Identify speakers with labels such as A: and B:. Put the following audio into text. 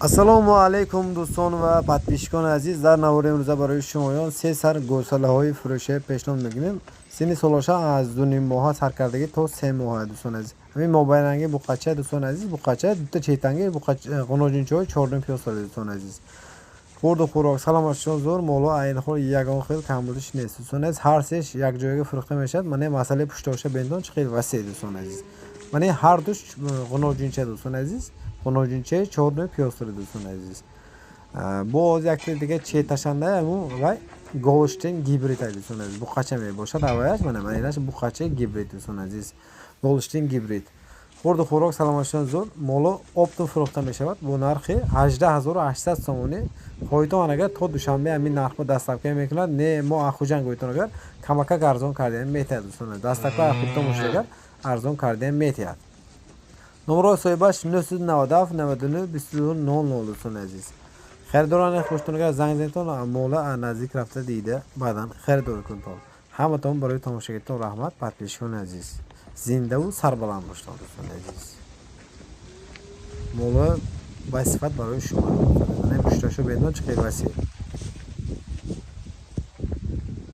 A: Assalomu alaykum do'ston va podpishkon aziz. Dar navore imroza барои шумоён се сар гӯсалаҳои фурӯше пешниҳод мекунем. Синни солоша аз 2 моҳа сар кардагӣ то 3 моҳа дӯстон азиз. Ҳамин мобайнанги буқача дӯстон азиз, буқача дута четанги буқача қоножинчои 14 пиёсали дӯстон азиз. Хурду хӯрок саломатшон зур моло айни хол ягон хел камбудиш нест дӯстон азиз. Ҳар сеш як ҷойга фурӯхта мешавад. Мане масъалаи пуштоша бендон чӣ хел васеъ дӯстон азиз. Мане ҳар душ қоножинча дӯстон азиз. Қоножинчаи 14 пиёсали дӯстон азиз. Боз як дига четашанда ҳамун вай Голштейн гибрид дӯстон азиз. Буқача мебошад аваяш манаш буқачаи гибрид дӯстон азиз. Голштейн гибрид. Хурду хӯрок саломатшон зур моло оптон фурӯхта мешавад бо нархи 18800 сомонӣ. Хоҳитон агар то душанбе ҳамин нархҳо дастафкӣ мекунад, не мо ахуҷан гӯйтон агар камакак арзон кардем метаҳад дӯстон азиз. Дастафка ахуҷон бошад агар арзон кардем метаҳад. Номерои соҳибаш 997 99 2200 дӯстон азиз. Херидорани хуштон агар занг занедтон мола наздик рафта дида баъдан херидор кунтон. Ҳаматон барои тамошогиритон раҳмат, подписчикони азиз. Зиндаву сарбаланд бошед дӯстон азиз. Мола ба сифат барои шумо. Мане пушташо бедон чӣ хел васеъ.